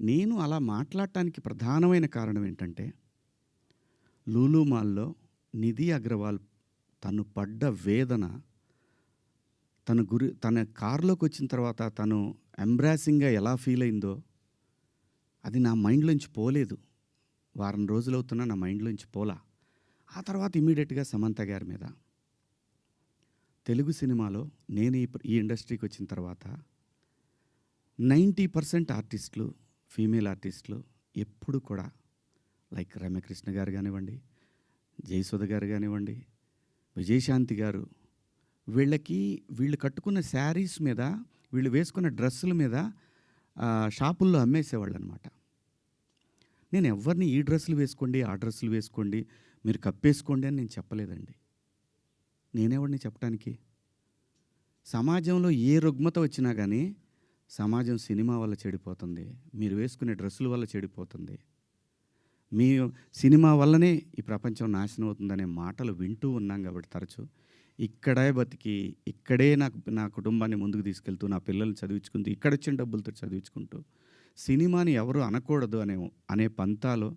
నేను అలా మాట్లాడటానికి ప్రధానమైన కారణం ఏంటంటే, లూలు మాల్‌లో నిధి అగర్వాల్ తను పడ్డ వేదన, తన కార్‌లోకొచ్చిన తర్వాత తను ఎంబ్రాసింగ్‌గా ఎలా ఫీల్ అయిందో, అది నా మైండ్‌లోంచి పోలేదు. వారం రోజులవుతున్నా నా మైండ్‌లోంచి పోలా. ఆ తర్వాత ఇమ్మీడియేట్‌గా సమంత గారి మీద. తెలుగు సినిమాలో నేను ఈ ఇండస్ట్రీకొచ్చిన తర్వాత 90% ఆర్టిస్టులు, ఫీమేల్ ఆర్టిస్టులు ఎప్పుడు కూడా లైక్ రమ్యకృష్ణ గారు గానివ్వండి, జయసుధ గారు గానివ్వండి, విజయశాంతి గారు, వీళ్ళు కట్టుకున్న శారీస్ మీద, వీళ్ళు వేసుకున్న డ్రెస్సుల మీద షాపుల్లో అమ్మేసేవాళ్ళనమాట. నేను ఎవ్వరిని ఈ డ్రెస్సులు వేసుకోండి, ఆ డ్రెస్సులు వేసుకోండి, మీరు కప్పేసుకోండి అని నేను చెప్పలేదండి. నేనెవడిని చెప్పటానికి? సమాజంలో ఏ రుగ్మత వచ్చినా కానీ సమాజం సినిమా వల్ల చెడిపోతుంది, మీరు వేసుకునే డ్రెస్సుల వల్ల చెడిపోతుంది, మీ సినిమా వల్లనే ఈ ప్రపంచం నాశనం అవుతుందనే మాటలు వింటూ ఉన్నాం కాబట్టి తరచు ఇక్కడే బతికి, ఇక్కడే నా కుటుంబాన్ని ముందుకు తీసుకెళ్తూ, నా పిల్లల్ని చదివించుకుంటూ, ఇక్కడొచ్చిన డబ్బులతో చదివించుకుంటూ, సినిమాని ఎవరు అనకూడదు అనే పంతాలో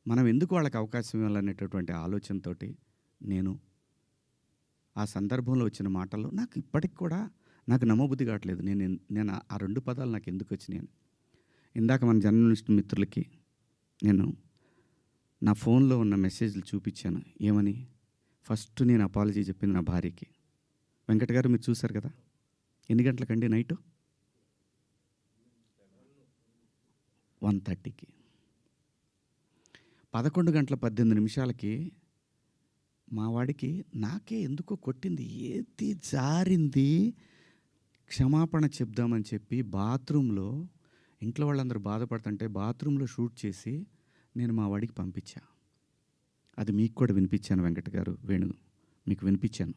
మనం ఎందుకు వాళ్ళకి అవకాశం ఇవ్వాలనేటటువంటి ఆలోచనతోటి నేను ఆ సందర్భంలో వచ్చిన మాటల్లో నాకు ఇప్పటికి కూడా నాకు నమ్మబుద్ధి కావట్లేదు. నేను ఆ 2 పదాలు నాకు ఎందుకు వచ్చినాయని. ఇందాక మన జర్నలిస్ట్ మిత్రులకి నేను నా ఫోన్లో ఉన్న మెసేజ్లు చూపించాను. ఏమని? ఫస్ట్ నేను అపాలజీ చెప్పింది నా భార్యకి. వెంకట్ గారు మీరు చూశారు కదా, ఎన్ని గంటలకండి? నైటు 1:30కి. 11:18 మా వాడికి నాకే ఎందుకో కొట్టింది, ఏది జారింది, క్షమాపణ చెప్దామని చెప్పి బాత్రూంలో, ఇంట్లో వాళ్ళందరూ బాధపడుతుంటే బాత్రూంలో షూట్ చేసి నేను మా వాడికి పంపించా. అది మీకు కూడా వినిపించాను వెంకట్ గారు, వేణు మీకు వినిపించాను.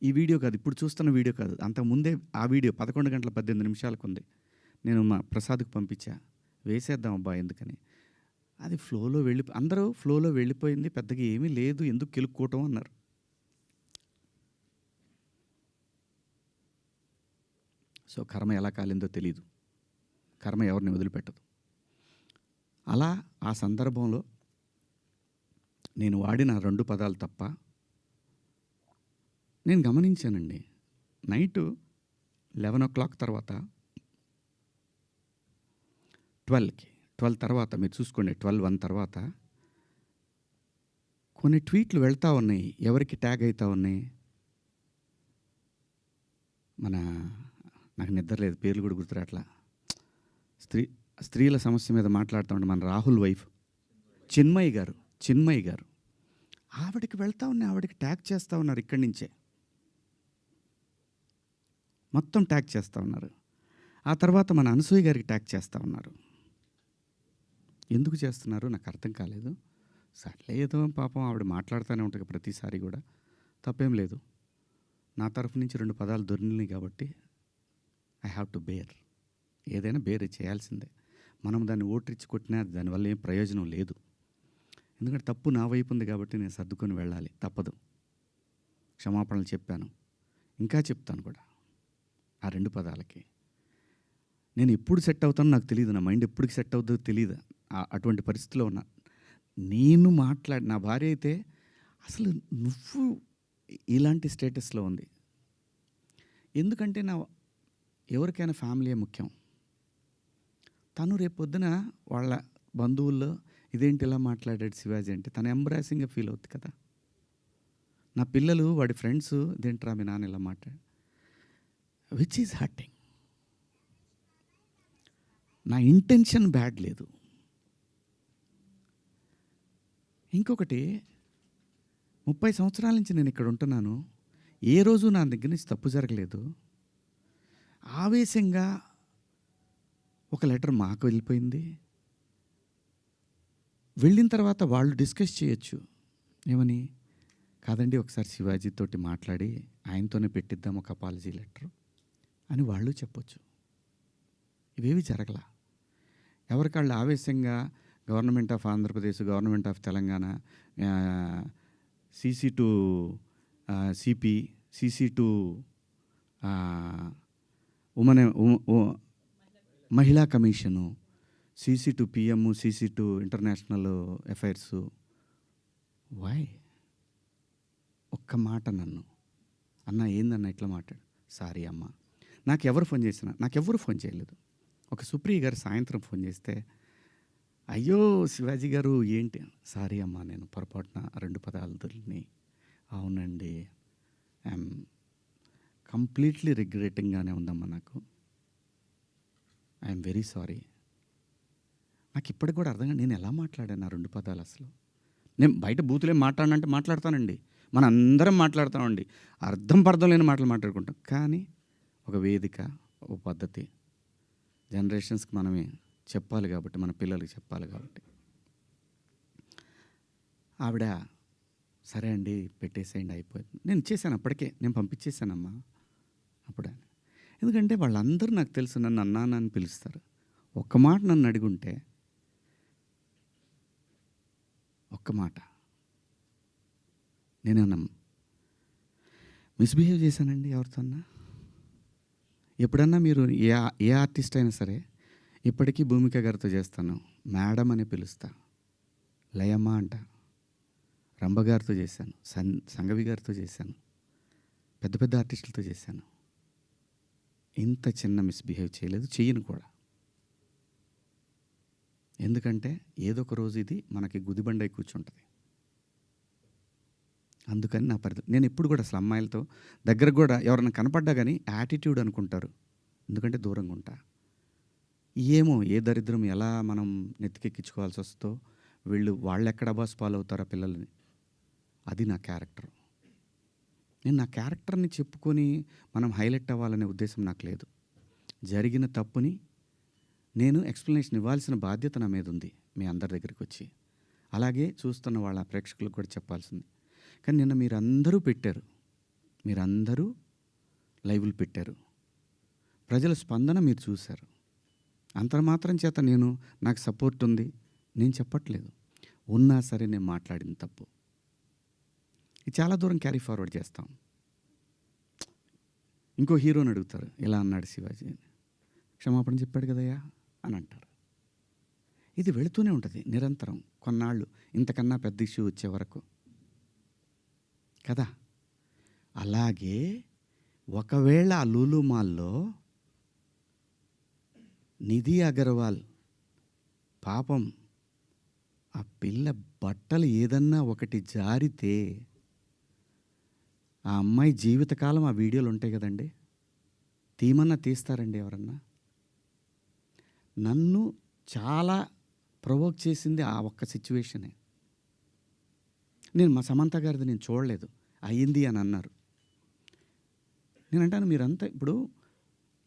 ఈ వీడియో కాదు, ఇప్పుడు చూస్తున్న వీడియో కాదు, అంతకుముందే ఆ వీడియో 11:18 ఉంది. నేను మా ప్రసాద్కి పంపించా, వేసేద్దాం అబ్బా ఎందుకని. అది అందరూ ఫ్లోలో వెళ్ళిపోయింది, పెద్దగా ఏమీ లేదు, ఎందుకు కెలుక్కోవటం అన్నారు. సో కర్మ ఎలా కాలిందో తెలీదు, కర్మ ఎవరిని వదిలిపెట్టదు. అలా ఆ సందర్భంలో నేను వాడిన 2 పదాలు తప్ప నేను గమనించానండి. నైటు 11 తర్వాత 12 తర్వాత మీరు చూసుకోండి, 12:01 తర్వాత కొన్ని ట్వీట్లు వెళ్తూ ఉన్నాయి. ఎవరికి ట్యాగ్ అవుతూ ఉన్నాయి? నాకు నిద్ర లేదు, పేర్లు కూడా గుర్తురాట్లా. స్త్రీల సమస్య మీద మాట్లాడుతూ ఉంటే మన రాహుల్ వైఫ్ చిన్మయి గారు ఆవిడకి వెళ్తూ ఉన్నాయి, ఆవిడకి ట్యాగ్ చేస్తూ ఉన్నారు. ఇక్కడి నుంచే మొత్తం ట్యాగ్ చేస్తూ ఉన్నారు. ఆ తర్వాత మన అనసూయ గారికి ట్యాగ్ చేస్తూ ఉన్నారు. ఎందుకు చేస్తున్నారు నాకు అర్థం కాలేదు. సర్లే ఏదో పాపం ఆవిడ మాట్లాడుతూనే ఉంటుంది ప్రతిసారి కూడా, తప్పేం లేదు. నా తరఫు నుంచి 2 పదాలు దొరికినాయి కాబట్టి ఐ హ్యావ్ టు బేర్. ఏదైనా బేర్ చేయాల్సిందే. మనం దాన్ని ఓట్రిచ్చి కొట్టినా దానివల్ల ఏం ప్రయోజనం లేదు. ఎందుకంటే తప్పు నా వైపు ఉంది కాబట్టి నేను సర్దుకొని వెళ్ళాలి, తప్పదు. క్షమాపణలు చెప్పాను, ఇంకా చెప్తాను కూడా. ఆ 2 పదాలకి నేను ఎప్పుడు సెట్ అవుతానో నాకు తెలియదు, నా మైండ్ ఎప్పటికి సెట్ అవుతుందో తెలియదు. అటువంటి పరిస్థితిలో ఉన్నా. నా భార్య అయితే అసలు నువ్వు ఇలాంటి స్టేటస్లో ఉంది. ఎందుకంటే ఎవరికైనా ఫ్యామిలీయే ముఖ్యం. తను రేపొద్దున వాళ్ళ బంధువుల్లో ఇదేంటి ఇలా మాట్లాడాడు శివాజీ అంటే తను ఎంబ్రాసింగ్గా ఫీల్ అవుతుంది కదా. నా పిల్లలు వాడి ఫ్రెండ్స్ ఇదేంట్రా మీ నాన్న ఇలా మాట్లాడు, విచ్ ఈజ్ హర్టింగ్. నా ఇంటెన్షన్ బ్యాడ్ లేదు. ఇంకొకటి, 30 సంవత్సరాల నుంచి నేను ఇక్కడ ఉంటున్నాను, ఏ రోజు నా దగ్గర నుంచి తప్పు జరగలేదు. ఆవేశంగా ఒక లెటర్ మాకు వెళ్ళిపోయింది. వెళ్ళిన తర్వాత వాళ్ళు డిస్కస్ చేయొచ్చు, ఏమని, కాదండి ఒకసారి శివాజీ తోటి మాట్లాడి ఆయనతోనే పెట్టిద్దాం ఒక అపాలజీ లెటర్ అని వాళ్ళు చెప్పొచ్చు. ఇవేవి జరగల. ఎవరికాళ్ళు ఆవేశంగా government of Andhra Pradesh, government of Telangana, CC to CP, CC to women మహిళా commission, CC to PM, CC to international affairs. Why? ఒక్క మాట నన్ను, అన్న ఏందన్న ఇట్లా మాట్లాడు. సారీ అమ్మ. నాకెవరు ఫోన్ చేయలేదు. ఒక సుప్రియ గారు సాయంత్రం ఫోన్ చేస్తే, అయ్యో శివాజీ గారు ఏంటి, సారీ అమ్మా నేను పొరపాటున 2 పదాలు దొరికినాయి. అవునండి, ఐఎమ్ కంప్లీట్లీ రిగ్రెటింగ్గానే ఉందమ్మా నాకు. I'm very sorry. నాకు ఇప్పటికి కూడా అర్థం కాదు నేను ఎలా మాట్లాడాను ఆ 2 పదాలు అసలు. నేను బయట బూతులేం మాట్లాడనంటే మాట్లాడతానండి, మన అందరం మాట్లాడతామండి, అర్థం పర్థం లేని మాటలు మాట్లాడుకుంటాం. కానీ ఒక వేదిక, ఒక పద్ధతి, జనరేషన్స్కి మనమే చెప్పాలి కాబట్టి, మన పిల్లలకి చెప్పాలి కాబట్టి. ఆవిడ సరే అండి పెట్టేసేయండి అయిపోయింది. నేను ఇచ్చేసాను అప్పటికే, నేను పంపించేశానమ్మా అప్పుడే. ఎందుకంటే వాళ్ళందరూ నాకు తెలుసు నన్ను అన్నాను అని పిలుస్తారు. ఒక్క మాట నన్ను అడిగుంటే, ఒక్క మాట నేనేమన్నా మిస్బిహేవ్ చేశానండి ఎవరితోన్నా? ఎప్పుడన్నా మీరు ఏ ఆర్టిస్ట్ అయినా సరే, ఇప్పటికీ భూమిక గారితో చేస్తాను, మేడం అని పిలుస్తా, లయమ్మ అంట. రంభ గారితో చేశాను, సంగవి గారితో చేశాను, పెద్ద పెద్ద ఆర్టిస్టులతో చేశాను. ఇంత చిన్న మిస్బిహేవ్ చేయలేదు, చెయ్యను కూడా. ఎందుకంటే ఏదో ఒక రోజు ఇది మనకి గుదిబండై కూర్చుంటుంది. అందుకని నా నేను ఎప్పుడు కూడా అసలు అమ్మాయిలతో దగ్గర కూడా ఎవరైనా కనపడ్డా కానీ యాటిట్యూడ్ అనుకుంటారు, ఎందుకంటే దూరంగా ఉంటా. ఏమో ఏ దరిద్రం ఎలా మనం నెత్తికెక్కించుకోవాల్సి వస్తుందో, వాళ్ళు ఎక్కడ అబాస్ ఫాలో అవుతారో పిల్లల్ని. అది నా క్యారెక్టర్. నేను నా క్యారెక్టర్ని చెప్పుకొని మనం హైలైట్ అవ్వాలనే ఉద్దేశం నాకు లేదు. జరిగిన తప్పుని నేను ఎక్స్ప్లెనేషన్ ఇవ్వాల్సిన బాధ్యత నా మీద ఉంది మీ అందరి దగ్గరికి వచ్చి. అలాగే చూస్తున్న వాళ్ళ ప్రేక్షకులకు కూడా చెప్పాల్సింది. కానీ నిన్న మీరందరూ పెట్టారు, మీరందరూ లైవ్లు పెట్టారు, ప్రజల స్పందన మీరు చూశారు. అంతర్మాత్రం చేత నాకు సపోర్ట్ ఉంది నేను చెప్పట్లేదు. ఉన్నా సరే నేను మాట్లాడిన తప్పు ఇది చాలా దూరం క్యారీ ఫార్వర్డ్ చేస్తాం. ఇంకో హీరోని అడుగుతారు, ఇలా అన్నాడు శివాజీ అని, క్షమాపణ చెప్పాడు కదయ్యా అని అంటారు. ఇది వెళుతూనే ఉంటుంది నిరంతరం, కొన్నాళ్ళు ఇంతకన్నా పెద్ద ఇష్యూ వచ్చే వరకు కదా. అలాగే ఒకవేళ ఆ లూలు మాల్లో నిధి అగర్వాల్ పాపం ఆ పిల్ల బట్టలు ఏదన్నా ఒకటి జారితే ఆ అమ్మాయి జీవితకాలం ఆ వీడియోలు ఉంటాయి కదండి, తీమన్నా తీస్తారండి ఎవరన్నా? నన్ను చాలా ప్రొవోక్ చేసింది ఆ ఒక్క సిచ్యువేషనే. మా సమంత గారిది నేను చూడలేదు, అయ్యింది అని అన్నారు. నేను అంటాను మీరంతా ఇప్పుడు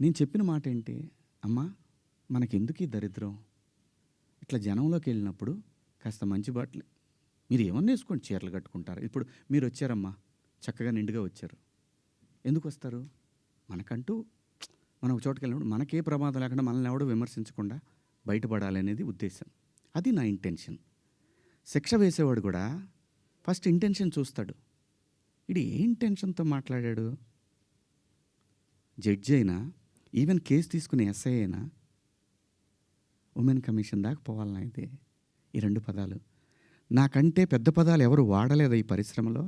నేను చెప్పిన మాట ఏంటి, అమ్మా మనకెందుకు ఈ దరిద్రం, ఇట్లా జనంలోకి వెళ్ళినప్పుడు కాస్త మంచి బట్టలు మీరు ఏమన్నా వేసుకోండి, చీరలు కట్టుకుంటారు. ఇప్పుడు మీరు వచ్చారమ్మా, చక్కగా నిండుగా వచ్చారు, ఎందుకు వస్తారు? మనకంటూ మనం ఒక చోటుకి వెళ్ళినప్పుడు మనకే ప్రమాదం లేకుండా మనల్ని ఎవడో విమర్శించకుండా బయటపడాలి అనేది ఉద్దేశం. అది నా ఇంటెన్షన్. శిక్ష వేసేవాడు కూడా ఫస్ట్ ఇంటెన్షన్ చూస్తాడు, ఇది ఏ ఇంటెన్షన్తో మాట్లాడాడు. జడ్జి అయినా, ఈవెన్ కేసు తీసుకునే ఎస్ఐ అయినా ఉమెన్ కమిషన్ దాకా పోవాలన్నా అయితే ఈ 2 పదాలు నాకంటే పెద్ద పదాలు ఎవరు వాడలేదా ఈ పరిశ్రమలో?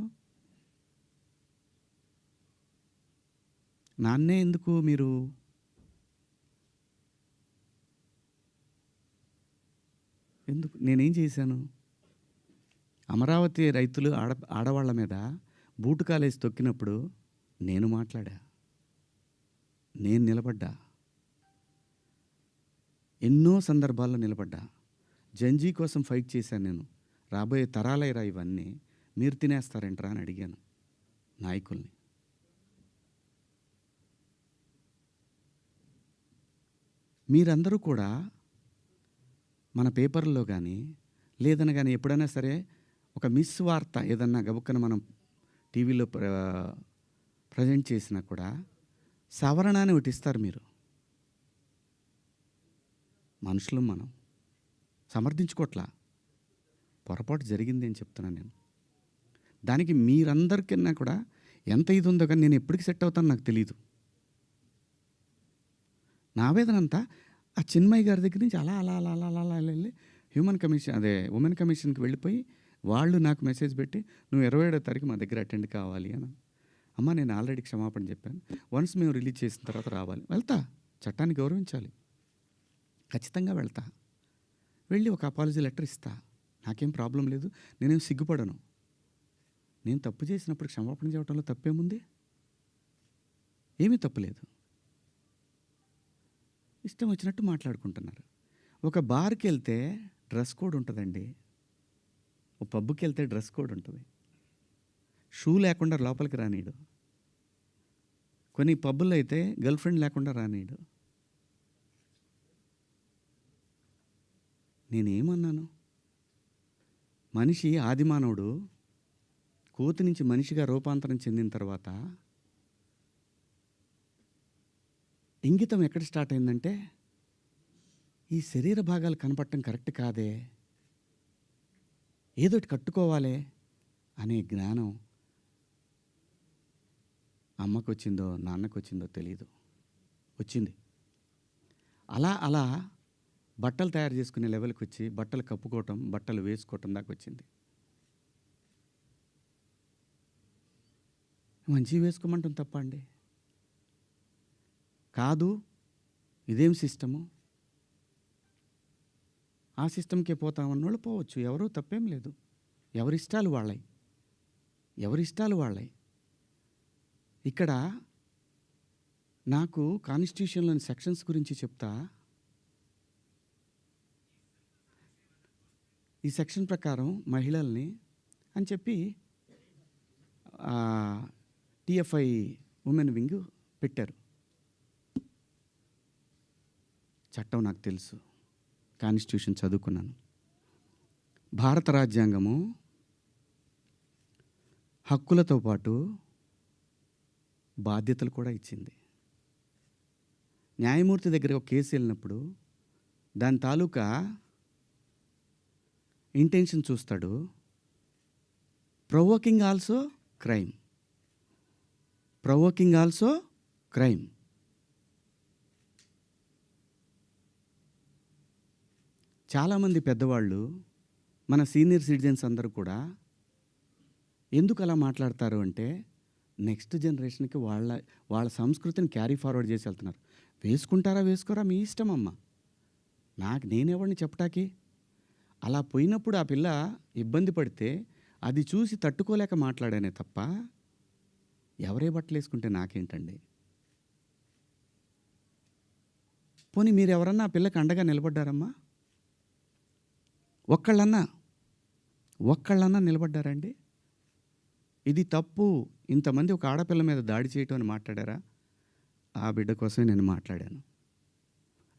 నాన్నే ఎందుకు మీరు ఎందుకు నేనేం చేశాను? అమరావతి రైతులు ఆడవాళ్ళ మీద బూటు కాలేసి తొక్కినప్పుడు నేను మాట్లాడా, నేను నిలబడ్డా, ఎన్నో సందర్భాల్లో నిలబడ్డా, జంజీ కోసం ఫైట్ చేశాను నేను. రాబోయే తరాలైరా ఇవన్నీ, మీరు తినేస్తారంటరా అని అడిగాను నాయకుల్ని. మీరందరూ కూడా మన పేపర్లో కానీ లేదన్నా కానీ ఎప్పుడైనా సరే ఒక మిస్ వార్త ఏదన్నా గబుక్కన మనం టీవీలో ప్రజెంట్ చేసినా కూడా సవరణ అని ఒకటి ఇస్తారు. మీరు మనుషులు, మనం సమర్థించుకోవట్లా, పొరపాటు జరిగింది అని చెప్తున్నాను నేను. దానికి మీరందరికన్నా కూడా ఎంత ఇది ఉందో కానీ నేను ఎప్పటికి సెట్ అవుతాను నాకు తెలీదు. నా ఆవేదన అంతా ఆ చిన్మయి గారి దగ్గర నుంచి అలా అలా అలా అలా అలా అలా వెళ్ళి ఉమెన్ కమిషన్కి వెళ్ళిపోయి వాళ్ళు నాకు మెసేజ్ పెట్టి నువ్వు 27వ తారీఖు మా దగ్గర అటెండ్ కావాలి అని. అమ్మ నేను ఆల్రెడీ క్షమాపణ చెప్పాను, వన్స్ మేము రిలీజ్ చేసిన తర్వాత రావాలి. వెళ్తా, చట్టాన్ని గౌరవించాలి, ఖచ్చితంగా వెళ్తా, వెళ్ళి ఒక అపాలజీ లెటర్ ఇస్తా, నాకేం ప్రాబ్లం లేదు, నేనేం సిగ్గుపడను. నేను తప్పు చేసినప్పుడు క్షమాపణ చెప్పడంలో తప్పేముంది? ఏమీ తప్పులేదు. ఇష్టం వచ్చినట్టు మాట్లాడుకుంటున్నారు. ఒక బార్కి వెళ్తే డ్రెస్ కోడ్ ఉంటుందండి, ఒక పబ్కి వెళ్తే డ్రెస్ కోడ్ ఉంటుంది. షూ లేకుండా లోపలికి రానీడు. కొన్ని పబ్బుల్లో అయితే గర్ల్ ఫ్రెండ్ లేకుండా రానీడు. నేనేమన్నాను? మనిషి ఆదిమానవుడు కోతి నుంచి మనిషిగా రూపాంతరం చెందిన తర్వాత ఇంగితం ఎక్కడ స్టార్ట్ అయిందంటే, ఈ శరీర భాగాలు కనపడటం కరెక్ట్ కాదే, ఏదోటి కట్టుకోవాలే అనే జ్ఞానం అమ్మకు వచ్చిందో నాన్నకు వచ్చిందో తెలీదు, వచ్చింది. అలా అలా బట్టలు తయారు చేసుకునే లెవెల్కి వచ్చి బట్టలు కప్పుకోవటం, బట్టలు వేసుకోవటం దాకా వచ్చింది. మంచివి వేసుకోమంటాం తప్ప అండి? కాదు, ఇదేం సిస్టము, ఆ సిస్టమ్కే పోతామన్నోళ్ళు పోవచ్చు, ఎవరూ తప్పేం లేదు. ఎవరిష్టాలు వాళ్ళయి, ఎవరిష్టాలు వాళ్ళయి. ఇక్కడ నాకు కాన్స్టిట్యూషన్లోని సెక్షన్స్ గురించి చెప్తా. ఈ సెక్షన్ ప్రకారం మహిళల్ని అని చెప్పి టిఎఫ్ఐ ఉమెన్ వింగ్ పెట్టారు. చట్టం నాకు తెలుసు, కాన్స్టిట్యూషన్ చదువుకున్నాను. భారత రాజ్యాంగము హక్కులతో పాటు బాధ్యతలు కూడా ఇచ్చింది. న్యాయమూర్తి దగ్గర ఒక కేసు వెళ్ళినప్పుడు దాని తాలూకా ఇంటెన్షన్ చూస్తాడు. Provoking also crime, provoking also crime. చాలామంది పెద్దవాళ్ళు, మన సీనియర్ సిటిజన్స్ అందరూ కూడా ఎందుకు అలా మాట్లాడతారు అంటే, నెక్స్ట్ జనరేషన్కి వాళ్ళ సంస్కృతిని క్యారీ ఫార్వర్డ్ చేసి వెళ్తున్నారు. వేసుకుంటారా వేసుకోరా మీ ఇష్టం అమ్మ, నేనెవరిని చెప్పటానికి. అలా పోయినప్పుడు ఆ పిల్ల ఇబ్బంది పడితే అది చూసి తట్టుకోలేక మాట్లాడానే తప్ప, ఎవరే బట్టలు వేసుకుంటే నాకేంటండి? పోనీ మీరు ఎవరన్నా ఆ పిల్లకి అండగా నిలబడ్డారమ్మా? ఒక్కళ్ళన్నా నిలబడ్డారండి? ఇది తప్పు, ఇంతమంది ఒక ఆడపిల్ల మీద దాడి చేయటం అని మాట్లాడారా? ఆ బిడ్డ కోసమే నేను మాట్లాడాను.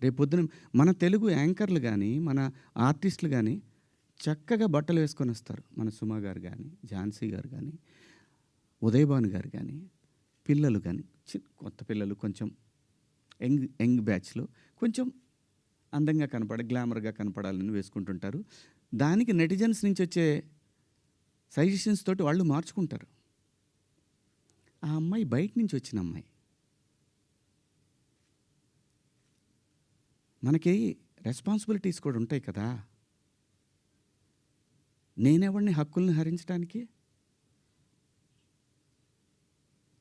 రేపొద్దున మన తెలుగు యాంకర్లు కానీ, మన ఆర్టిస్టులు కానీ చక్కగా బట్టలు వేసుకొని వస్తారు. మన సుమా గారు కానీ, ఝాన్సీ గారు కానీ, ఉదయభాను గారు కానీ, పిల్లలు కానీ, కొత్త పిల్లలు కొంచెం యంగ్ బ్యాచ్లో కొంచెం అందంగా గ్లామర్గా కనపడాలని వేసుకుంటుంటారు. దానికి నెటిజన్స్ నుంచి వచ్చే సజెషన్స్ తోటి వాళ్ళు మార్చుకుంటారు. ఆ అమ్మాయి బయట నుంచి వచ్చిన అమ్మాయి. మనకి రెస్పాన్సిబిలిటీస్ కూడా ఉంటాయి కదా. నేనెవరిని హక్కుల్ని హరించడానికి?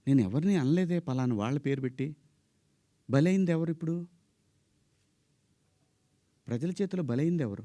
నేను ఎవరిని అనలేదే పలానా వాళ్ళ పేరు పెట్టి. బలైంది ఎవరు? ఇప్పుడు ప్రజల చేతిలో బలైంది ఎవరు?